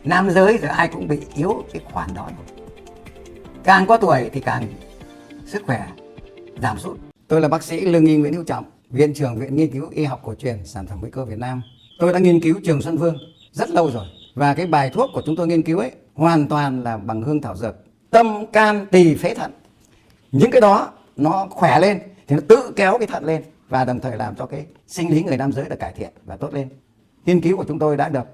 Nam giới rồi ai cũng bị yếu cái khoản đó rồi. Càng có tuổi thì càng sức khỏe giảm sút. Tôi là bác sĩ Lương y Nguyễn Hữu Trọng, Viện trưởng Viện Nghiên cứu Y học cổ truyền Sản phẩm hữu cơ Việt Nam. Tôi đã nghiên cứu Trường Xuân Vương rất lâu rồi. Và cái bài thuốc của chúng tôi nghiên cứu ấy hoàn toàn là bằng hương thảo dược. Tâm, can, tỳ, phế, thận. Những cái đó nó khỏe lên thì nó tự kéo cái thận lên và đồng thời làm cho cái sinh lý người nam giới được cải thiện và tốt lên. Nghiên cứu của chúng tôi đã được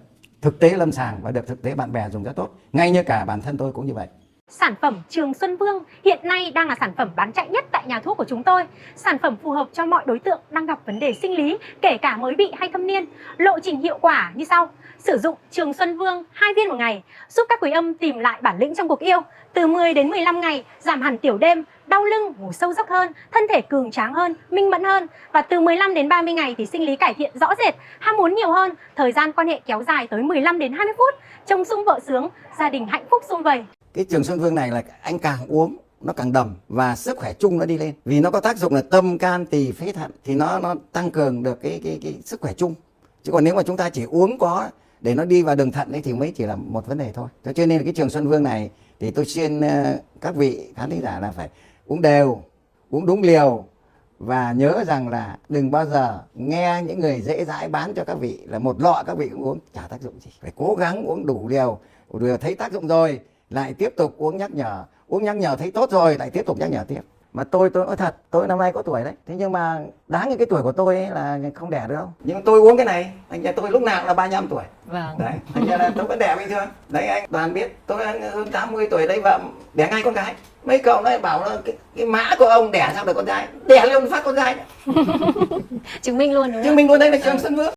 thực tế lâm sàng và được thực tế bạn bè dùng rất tốt. Ngay như cả bản thân tôi cũng như vậy. Sản phẩm Trường Xuân Vương hiện nay đang là sản phẩm bán chạy nhất tại nhà thuốc của chúng tôi. Sản phẩm phù hợp cho mọi đối tượng đang gặp vấn đề sinh lý, kể cả mới bị hay thâm niên. Lộ trình hiệu quả như sau. Sử dụng Trường Xuân Vương 2 viên một ngày, giúp các quý âm tìm lại bản lĩnh trong cuộc yêu. Từ 10 đến 15 ngày, giảm hẳn tiểu đêm, đau lưng, ngủ sâu giấc hơn, thân thể cường tráng hơn, minh mẫn hơn. Và từ 15 đến 30 ngày thì sinh lý cải thiện rõ rệt, ham muốn nhiều hơn, thời gian quan hệ kéo dài tới 15 đến 20 phút, chồng sung vợ sướng, gia đình hạnh phúc sum vầy. Cái Trường Xuân Vương này là anh càng uống nó càng đầm và sức khỏe chung nó đi lên. Vì nó có tác dụng là tâm, can, tỳ, phế, thận thì nó tăng cường được cái sức khỏe chung. Chứ còn nếu mà chúng ta chỉ uống có để nó đi vào đường thận ấy thì mới chỉ là một vấn đề thôi. Cho nên là cái Trường Xuân Vương này thì tôi khuyên các vị khán thính giả là phải uống đều, uống đúng liều và nhớ rằng là đừng bao giờ nghe những người dễ dãi bán cho các vị là một lọ các vị cũng uống chả tác dụng gì. Phải cố gắng uống đủ liều, thấy tác dụng rồi lại tiếp tục uống nhắc nhở thấy tốt rồi lại tiếp tục nhắc nhở tiếp. Mà tôi nói thật, tôi năm nay có tuổi đấy, thế nhưng mà đáng cái tuổi của tôi ấy là không đẻ được đâu. Nhưng tôi uống cái này, thành ra tôi lúc nào cũng là 35 tuổi. Vâng. Đấy, thành ra là tôi vẫn đẻ bình thường. Đấy anh Toàn biết, tôi hơn 80 tuổi đấy vợ đẻ ngay con gái. Mấy cậu nói bảo là cái mã của ông đẻ sao được con trai, đẻ lên phát con trai. Chứng minh luôn đúng không? Chứng minh luôn đây là Trường Xuân Vương.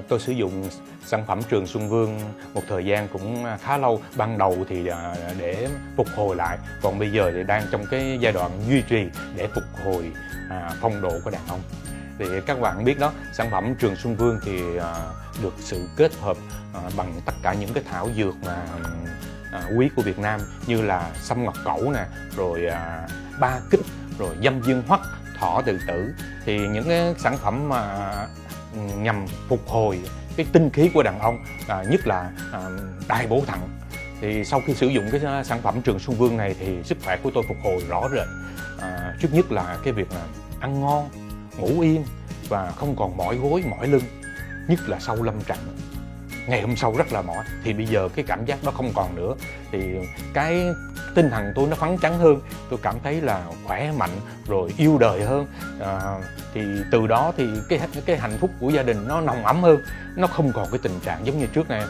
Tôi sử dụng sản phẩm Trường Xuân Vương một thời gian cũng khá lâu. Ban đầu thì để phục hồi lại, còn bây giờ thì đang trong cái giai đoạn duy trì để phục hồi phong độ của đàn ông. Thì các bạn biết đó, sản phẩm Trường Xuân Vương thì được sự kết hợp bằng tất cả những cái thảo dược mà quý của Việt Nam như là sâm ngọc cẩu nè, rồi ba kích, rồi dâm dương hoắc, thỏ tự tử. Thì những cái sản phẩm mà nhằm phục hồi cái tinh khí của đàn ông, nhất là đại bổ thận. Thì sau khi sử dụng cái sản phẩm Trường Xuân Vương này thì sức khỏe của tôi phục hồi rõ rệt. Trước nhất là cái việc là ăn ngon, ngủ yên và không còn mỏi gối, mỏi lưng, nhất là sau lâm trận. Ngày hôm sau rất là mỏi, thì bây giờ cái cảm giác đó không còn nữa. Thì cái tinh thần tôi nó phấn chấn hơn, tôi cảm thấy là khỏe mạnh rồi yêu đời hơn. Thì từ đó thì cái hạnh phúc của gia đình nó nồng ấm hơn, nó không còn cái tình trạng giống như trước này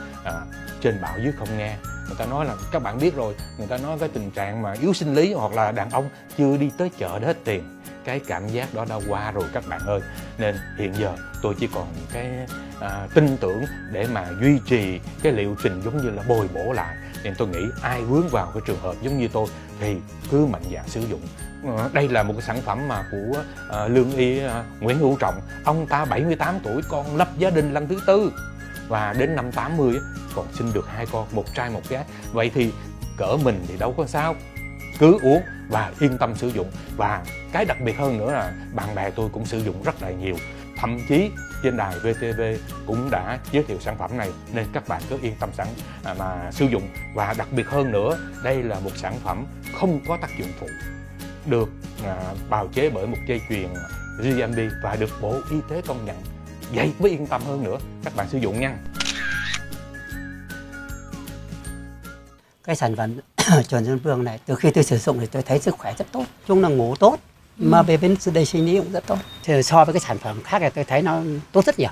trên bảo dưới không nghe. Người ta nói là các bạn biết rồi, người ta nói cái tình trạng mà yếu sinh lý hoặc là đàn ông chưa đi tới chợ để hết tiền. Cái cảm giác đó đã qua rồi các bạn ơi. Nên hiện giờ tôi chỉ còn cái tin tưởng để mà duy trì cái liệu trình giống như là bồi bổ lại. Nên tôi nghĩ ai vướng vào cái trường hợp giống như tôi thì cứ mạnh dạn sử dụng. Đây là một cái sản phẩm mà của lương y Nguyễn Hữu Trọng. Ông ta 78 tuổi còn lập gia đình lần thứ tư. Và đến năm 80 còn sinh được 2 con, một trai một gái. Vậy thì cỡ mình thì đâu có sao, cứ uống và yên tâm sử dụng. Và cái đặc biệt hơn nữa là bạn bè tôi cũng sử dụng rất là nhiều. Thậm chí trên đài VTV cũng đã giới thiệu sản phẩm này, nên các bạn cứ yên tâm mà sử dụng. Và đặc biệt hơn nữa, đây là một sản phẩm không có tác dụng phụ, được bào chế bởi một dây chuyền GMP và được Bộ Y tế công nhận. Vậy mới yên tâm hơn nữa, các bạn sử dụng nha. Cái sản phẩm Trường Xuân Vương này, từ khi tôi sử dụng thì tôi thấy sức khỏe rất tốt, chung là ngủ tốt, mà về bên đây sinh lý cũng rất tốt. Thì so với cái sản phẩm khác thì tôi thấy nó tốt rất nhiều,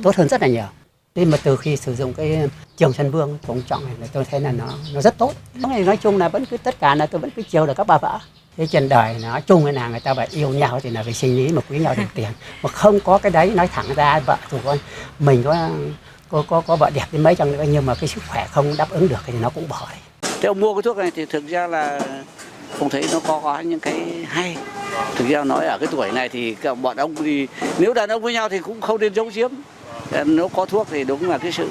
tốt hơn rất là nhiều. Nhưng mà từ khi sử dụng cái Trường Xuân Vương cũng chọn này, tôi thấy là nó rất tốt. Nói chung là vẫn cứ tất cả là tôi vẫn cứ chiều được các bà vợ. Thế trên đời nói chung là người ta phải yêu nhau thì là về sinh lý mà quý nhau được tiền. Mà không có cái đấy nói thẳng ra vợ chủ con mình có vợ đẹp đến mấy chăng nữa nhưng mà cái sức khỏe không đáp ứng được thì nó cũng bỏ đấy. Thế ông mua cái thuốc này thì thực ra là không thấy nó có những cái hay. Thực ra nói ở cái tuổi này thì bọn ông thì nếu đàn ông với nhau thì cũng không nên giấu giếm. Nếu có thuốc thì đúng là cái sự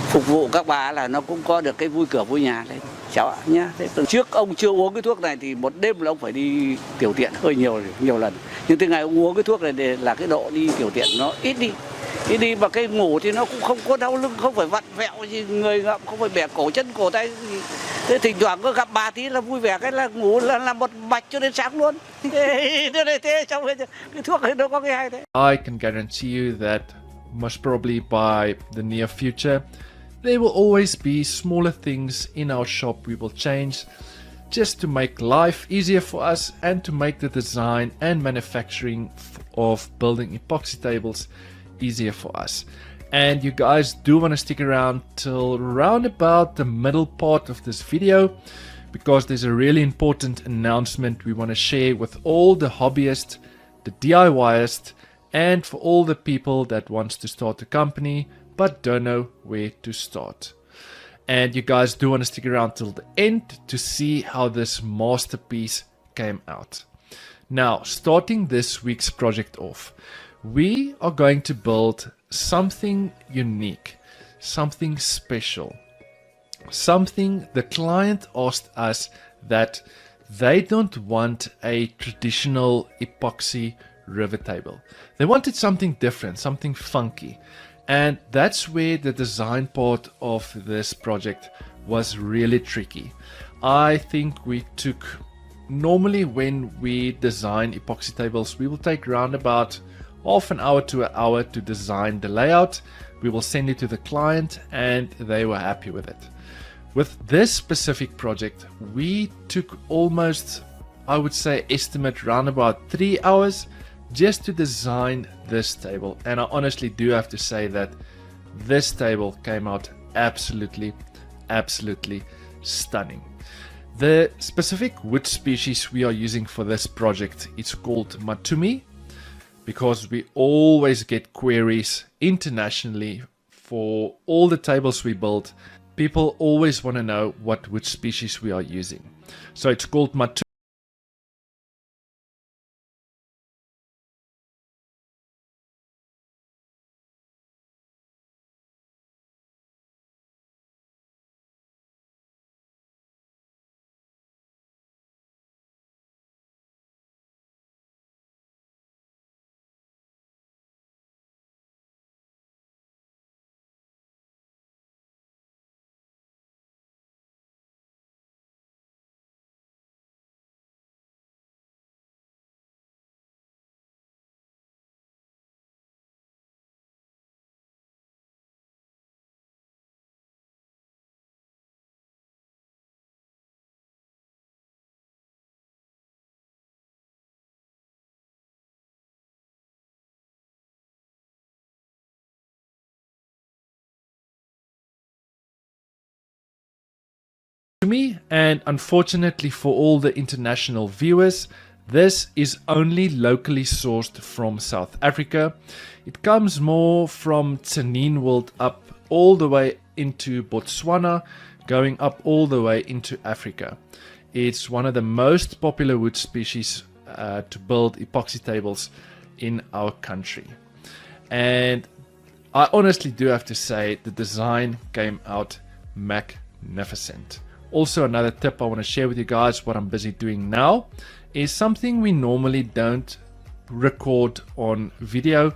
phục vụ các bà là nó cũng có được cái vui cửa vui nhà đấy cháu ạ nhá. Thế trước ông chưa uống cái thuốc này thì một đêm là ông phải đi tiểu tiện hơi nhiều lần. Nhưng từ ngày ông uống cái thuốc này là cái độ đi tiểu tiện nó ít đi. Khi đi mà cái ngủ thì nó cũng không có đau lưng, không phải vặn vẹo gì người ngậm, không phải bẻ cổ chân cổ tay gì. Thế thỉnh thoảng có gặp bà tí là vui vẻ, cái là ngủ là một mạch cho đến sáng luôn. Thế trong cái thuốc ấy nó có cái hay thế. I can guarantee you that most probably by the near future, there will always be smaller things in our shop we will change just to make life easier for us and to make the design and manufacturing of building epoxy tables easier for us. And you guys do want to stick around till round about the middle part of this video, because there's a really important announcement we want to share with all the hobbyists, the DIYists, and for all the people that wants to start a company but don't know where to start. And you guys do want to stick around till the end to see how this masterpiece came out. Now, starting this week's project off, we are going to build something unique, something special, something the client asked us that they don't want a traditional epoxy river table. They wanted something different, something funky. And that's where the design part of this project was really tricky. I think we took, normally when we design epoxy tables, we will take around about half an hour to an hour to design the layout. We will send it to the client and they were happy with it. With this specific project, we took almost, I would say, estimate around about 3 hours just to design this table. And I honestly do have to say that this table came out absolutely stunning. The specific wood species we are using for this project is called Matumi, because we always get queries internationally for all the tables we build. People always want to know what wood species we are using. So it's called Matumi. And unfortunately for all the international viewers, this is only locally sourced from South Africa. It comes more from Tsenin world up all the way into Botswana, going up all the way into Africa. It's one of the most popular wood species to build epoxy tables in our country. And I honestly do have to say the design came out magnificent. Also, another tip I want to share with you guys, what I'm busy doing now, is something we normally don't record on video.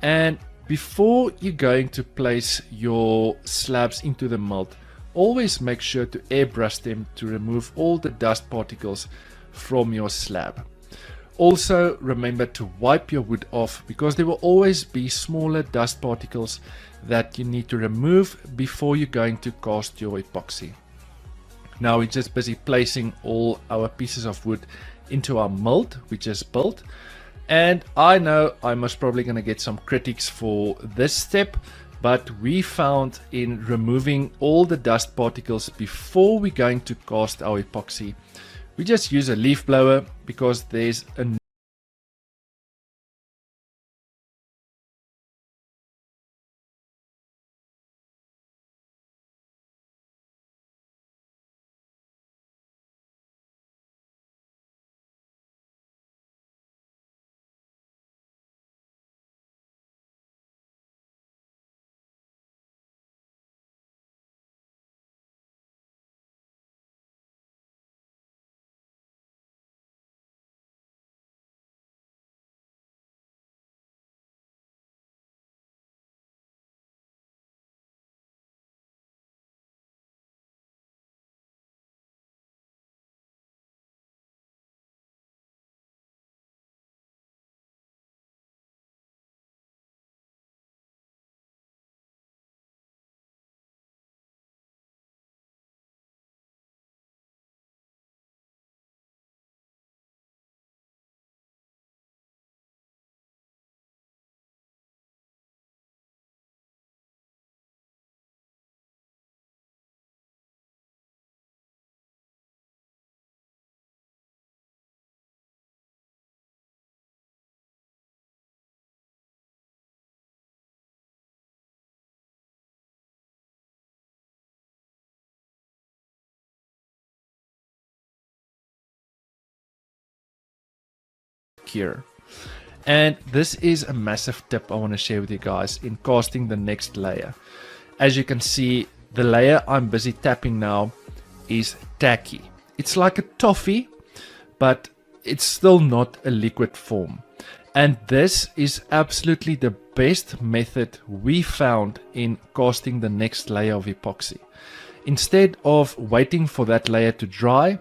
And before you're going to place your slabs into the mold, always make sure to airbrush them to remove all the dust particles from your slab. Also, remember to wipe your wood off, because there will always be smaller dust particles that you need to remove before you're going to cast your epoxy. Now we're just busy placing all our pieces of wood into our mold we just built. And I know I'm most probably going to get some critics for this step, but we found in removing all the dust particles before we're going to cast our epoxy, we just use a leaf blower, because there's a secure. And this is a massive tip I want to share with you guys in casting the next layer. As you can see, the layer I'm busy tapping now is tacky. It's like a toffee, but it's still not a liquid form. And this is absolutely the best method we found in casting the next layer of epoxy. Instead of waiting for that layer to dry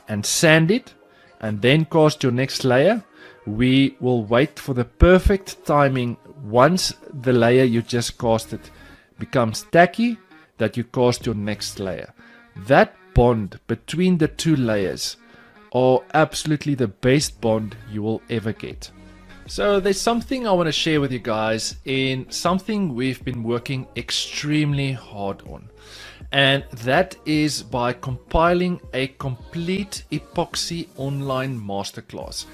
and sand it and then cast your next layer, we will wait for the perfect timing once the layer you just casted becomes tacky that you cast your next layer. That bond between the two layers are absolutely the best bond you will ever get. So there's something I want to share with you guys in something we've been working extremely hard on. And that is by compiling a complete epoxy online masterclass.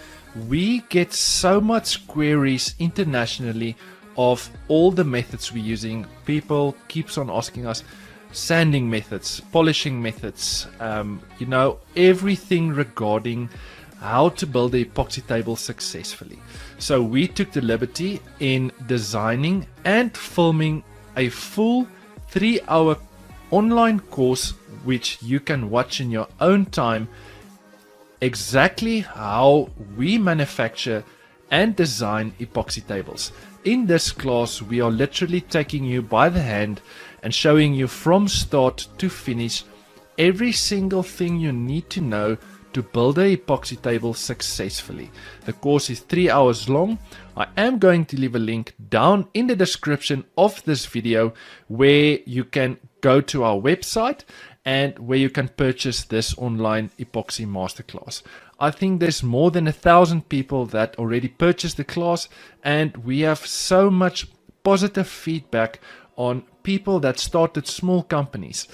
We get so much queries internationally of all the methods we're using. People keeps on asking us sanding methods, polishing methods, everything regarding how to build the epoxy table successfully. So we took the liberty in designing and filming a full 3-hour online course which you can watch in your own time, exactly how we manufacture and design epoxy tables. In this class we are literally taking you by the hand and showing you from start to finish every single thing you need to know to build a epoxy table successfully. The course is 3 hours long. I am going to leave a link down in the description of this video where you can go to our website and where you can purchase this online epoxy masterclass. I think there's more than 1,000 people that already purchased the class, and we have so much positive feedback on people that started small companies.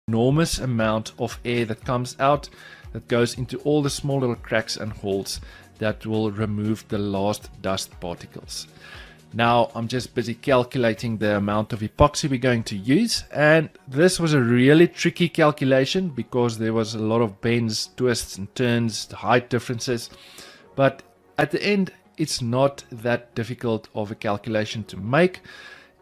Enormous amount of air that comes out, that goes into all the small little cracks and holes that will remove the last dust particles. Now I'm just busy calculating the amount of epoxy we're going to use, and this was a really tricky calculation because there was a lot of bends, twists and turns, height differences, but at the end it's not that difficult of a calculation to make.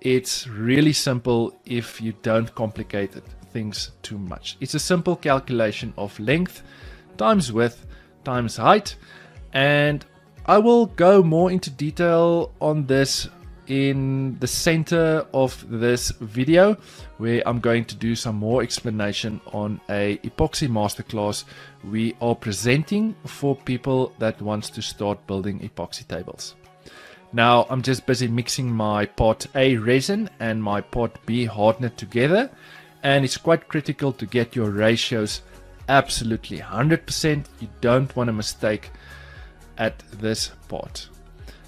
It's really simple if you don't complicate things too much. It's a simple calculation of length times width times height, and I will go more into detail on this in the center of this video, where I'm going to do some more explanation on a epoxy masterclass we are presenting for people that wants to start building epoxy tables. Now I'm just busy mixing my part A resin and my part B hardener together, and it's quite critical to get your ratios absolutely 100%. You don't want a mistake at this part.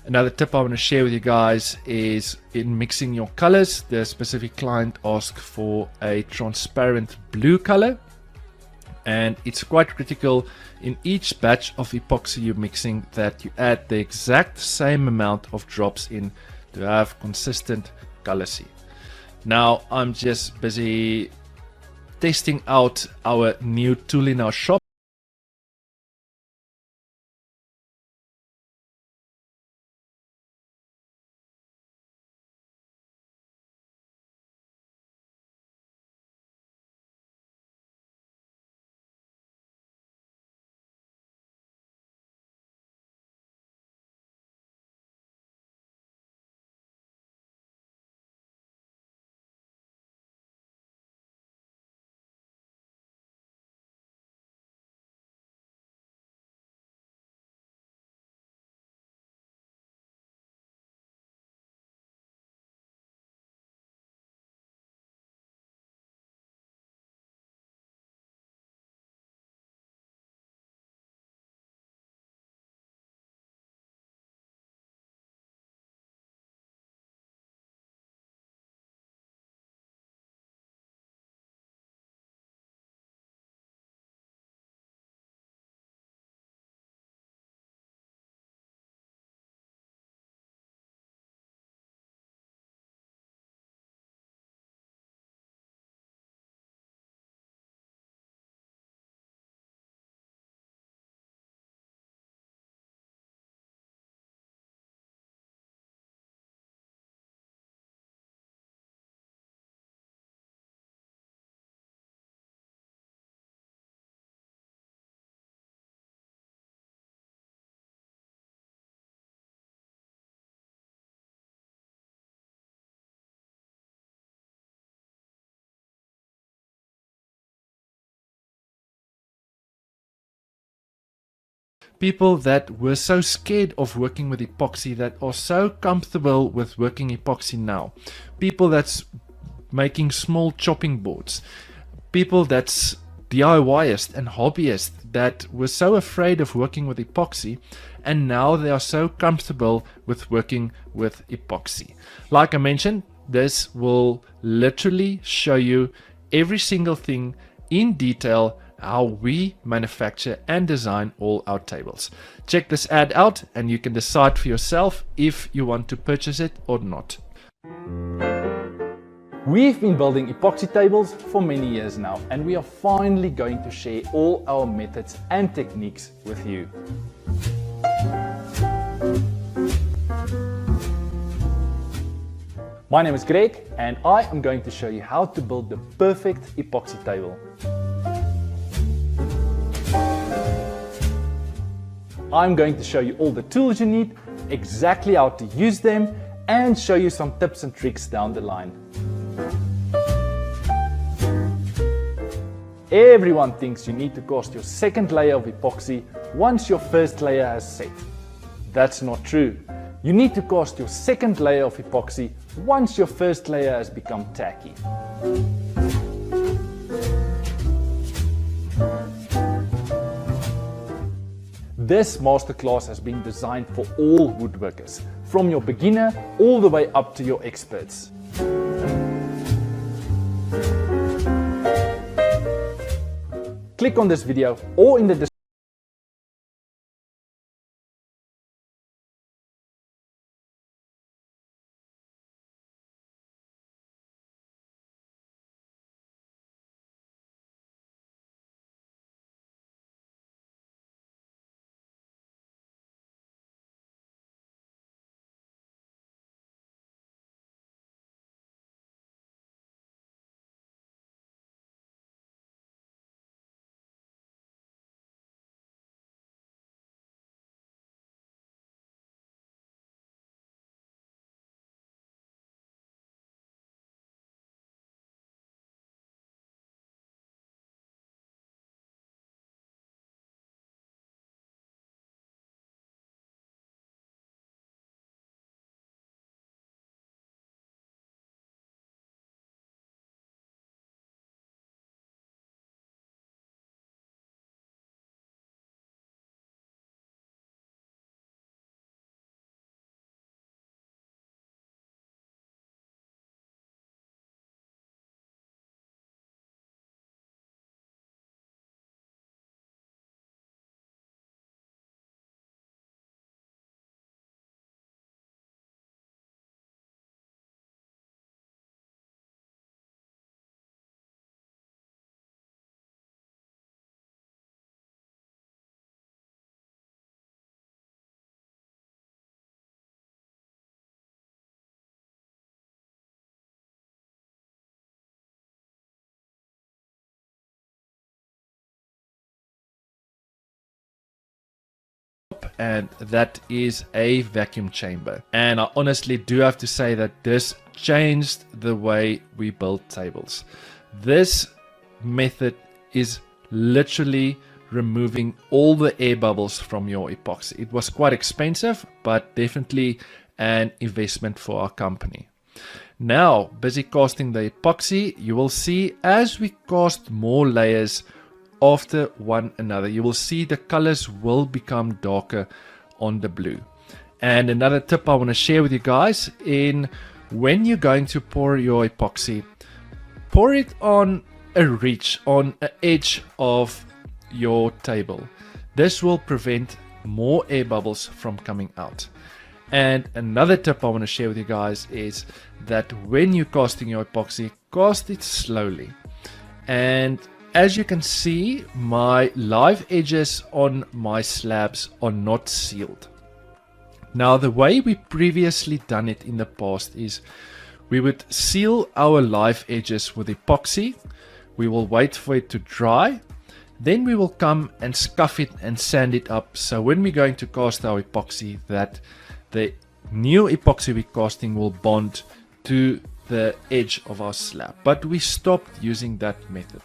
Another tip I want to share with you guys is in mixing your colors. The specific client asked for a transparent blue color, and it's quite critical in each batch of epoxy you're mixing that you add the exact same amount of drops in to have consistent color C. Now I'm just busy testing out our new tool in our shop. People that were so scared of working with epoxy that are so comfortable with working epoxy now. People that's making small chopping boards. People that's DIYists and hobbyists that were so afraid of working with epoxy, and now they are so comfortable with working with epoxy. Like I mentioned, this will literally show you every single thing in detail, how we manufacture and design all our tables. Check this ad out and you can decide for yourself if you want to purchase it or not. We've been building epoxy tables for many years now, and we are finally going to share all our methods and techniques with you. My name is Greg, and I am going to show you how to build the perfect epoxy table. I'm going to show you all the tools you need, exactly how to use them, and show you some tips and tricks down the line. Everyone thinks you need to cast your second layer of epoxy once your first layer has set. That's not true. You need to cast your second layer of epoxy once your first layer has become tacky. This masterclass has been designed for all woodworkers, from your beginner all the way up to your experts. Click on this video or in the description and that is a vacuum chamber. And I honestly do have to say that this changed the way we build tables. This method is literally removing all the air bubbles from your epoxy. It was quite expensive, but definitely an investment for our company. Now, busy casting the epoxy, you will see as we cast more layers after one another, you will see the colors will become darker on the blue. And another tip I want to share with you guys, when you're going to pour your epoxy, pour it on a ridge, on an edge of your table. This will prevent more air bubbles from coming out. And another tip I want to share with you guys is that when you're casting your epoxy, cast it slowly. And as you can see, my live edges on my slabs are not sealed. Now, the way we previously done it in the past is we would seal our live edges with epoxy. We will wait for it to dry. Then we will come and scuff it and sand it up. So when we're going to cast our epoxy, that the new epoxy we're casting will bond to the edge of our slab. But we stopped using that method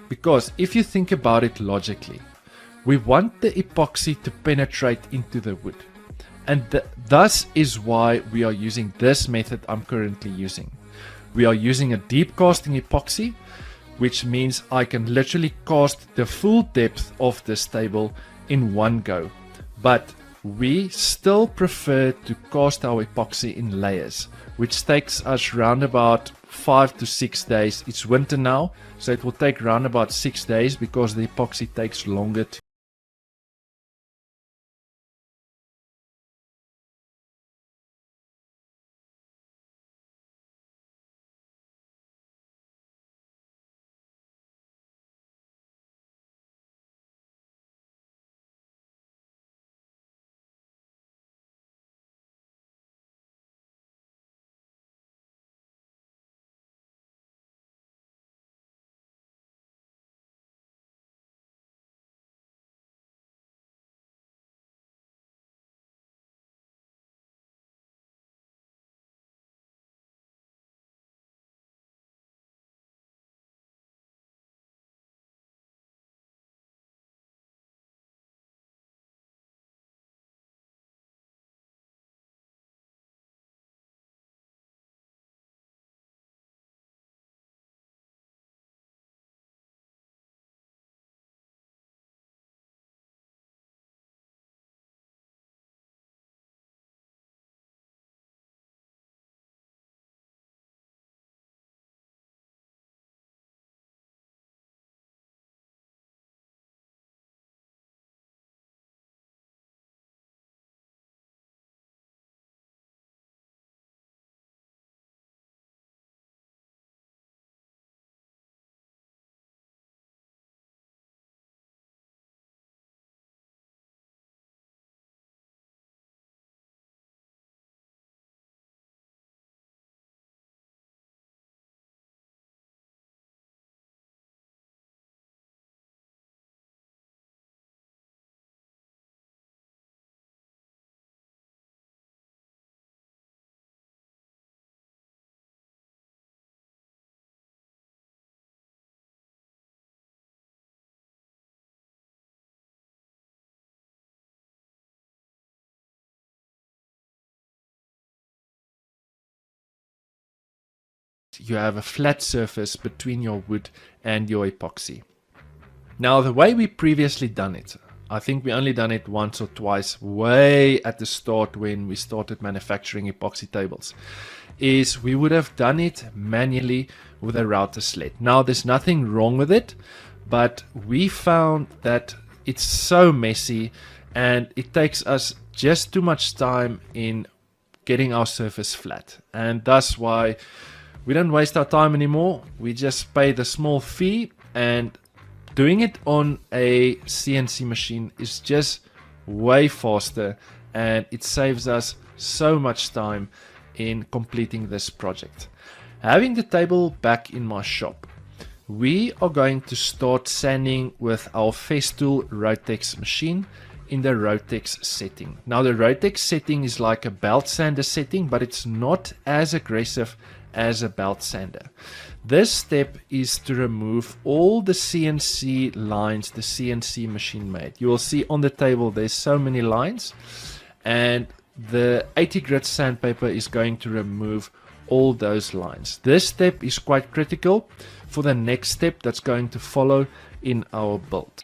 because if you think about it logically, we want the epoxy to penetrate into the wood. And thus is why we are using this method I'm currently using. We are using a deep casting epoxy, which means I can literally cast the full depth of this table in one go. But we still prefer to cast our epoxy in layers, which takes us round about 5 to 6 days. It's winter now, so it will take round about 6 days because the epoxy takes longer to you have a flat surface between your wood and your epoxy. Now, the way we previously done it, I think we only done it once or twice way at the start when we started manufacturing epoxy tables, is we would have done it manually with a router sled. Now, there's nothing wrong with it, but we found that it's so messy and it takes us just too much time in getting our surface flat. And that's why we don't waste our time anymore. We just pay the small fee, and doing it on a CNC machine is just way faster, and it saves us so much time in completing this project. Having the table back in my shop, we are going to start sanding with our Festool Rotex machine. in the Rotex setting. Now the Rotex setting is like a belt sander setting, but it's not as aggressive as a belt sander. This step is to remove all the CNC lines the CNC machine made. You will see on the table there's so many lines, and the 80 grit sandpaper is going to remove all those lines. This step is quite critical for the next step that's going to follow in our build.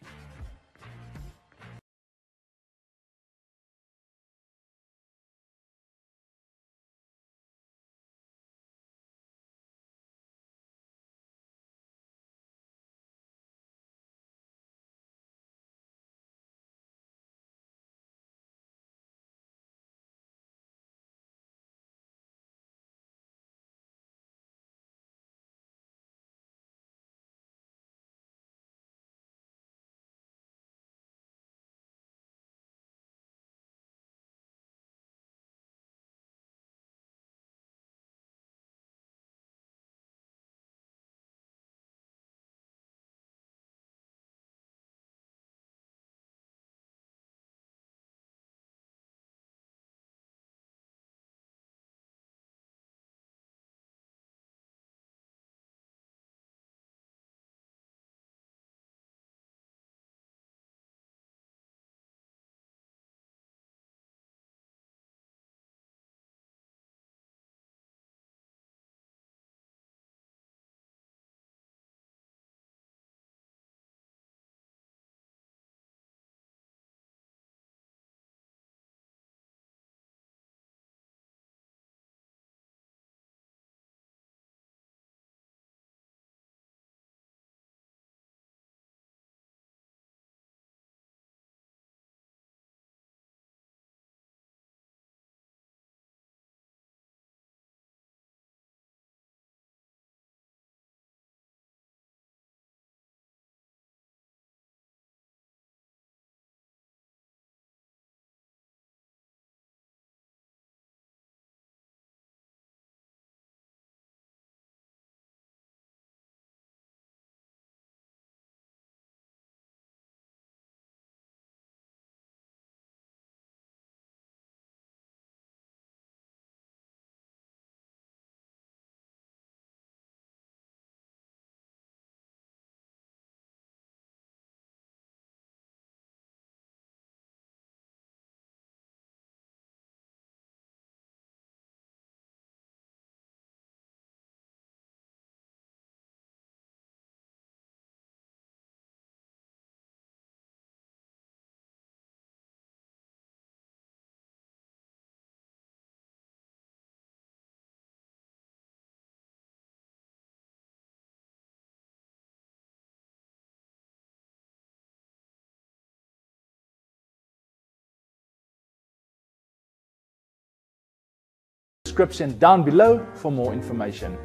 Description down below for more information.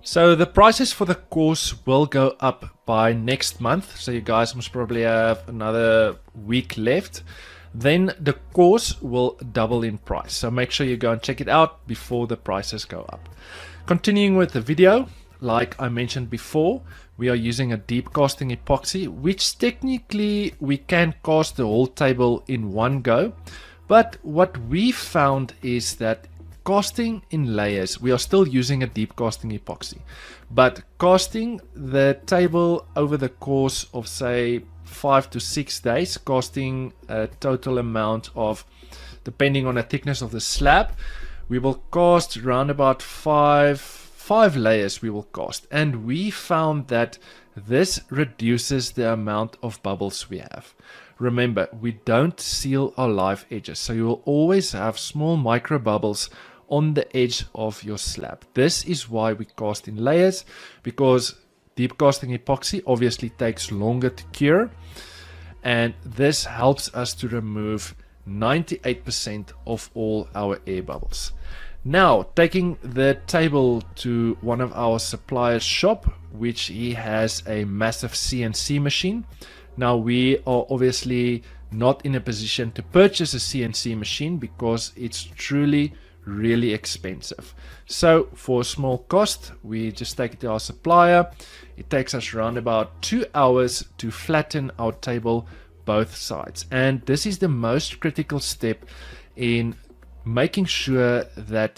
So the prices for the course will go up by next month. So you guys must probably have another week left. Then the course will double in price. So make sure you go and check it out before the prices go up. Continuing with the video, like I mentioned before, we are using a deep casting epoxy, which technically we can cast the whole table in one go. But what we found is that casting in layers, we are still using a deep casting epoxy, but casting the table over the course of say 5 to 6 days, casting a total amount of, depending on the thickness of the slab, we will cast around about five layers we will cast, and we found that this reduces the amount of bubbles we have. Remember, we don't seal our live edges, so you will always have small micro bubbles on the edge of your slab. This is why we cast in layers, because deep casting epoxy obviously takes longer to cure, and this helps us to remove 98% of all our air bubbles. Now, taking the table to one of our suppliers' shop, which he has a massive CNC machine. Now, we are obviously not in a position to purchase a CNC machine because it's truly really expensive. So for a small cost, we just take it to our supplier. It takes us around about 2 hours to flatten our table both sides. And this is the most critical step in making sure that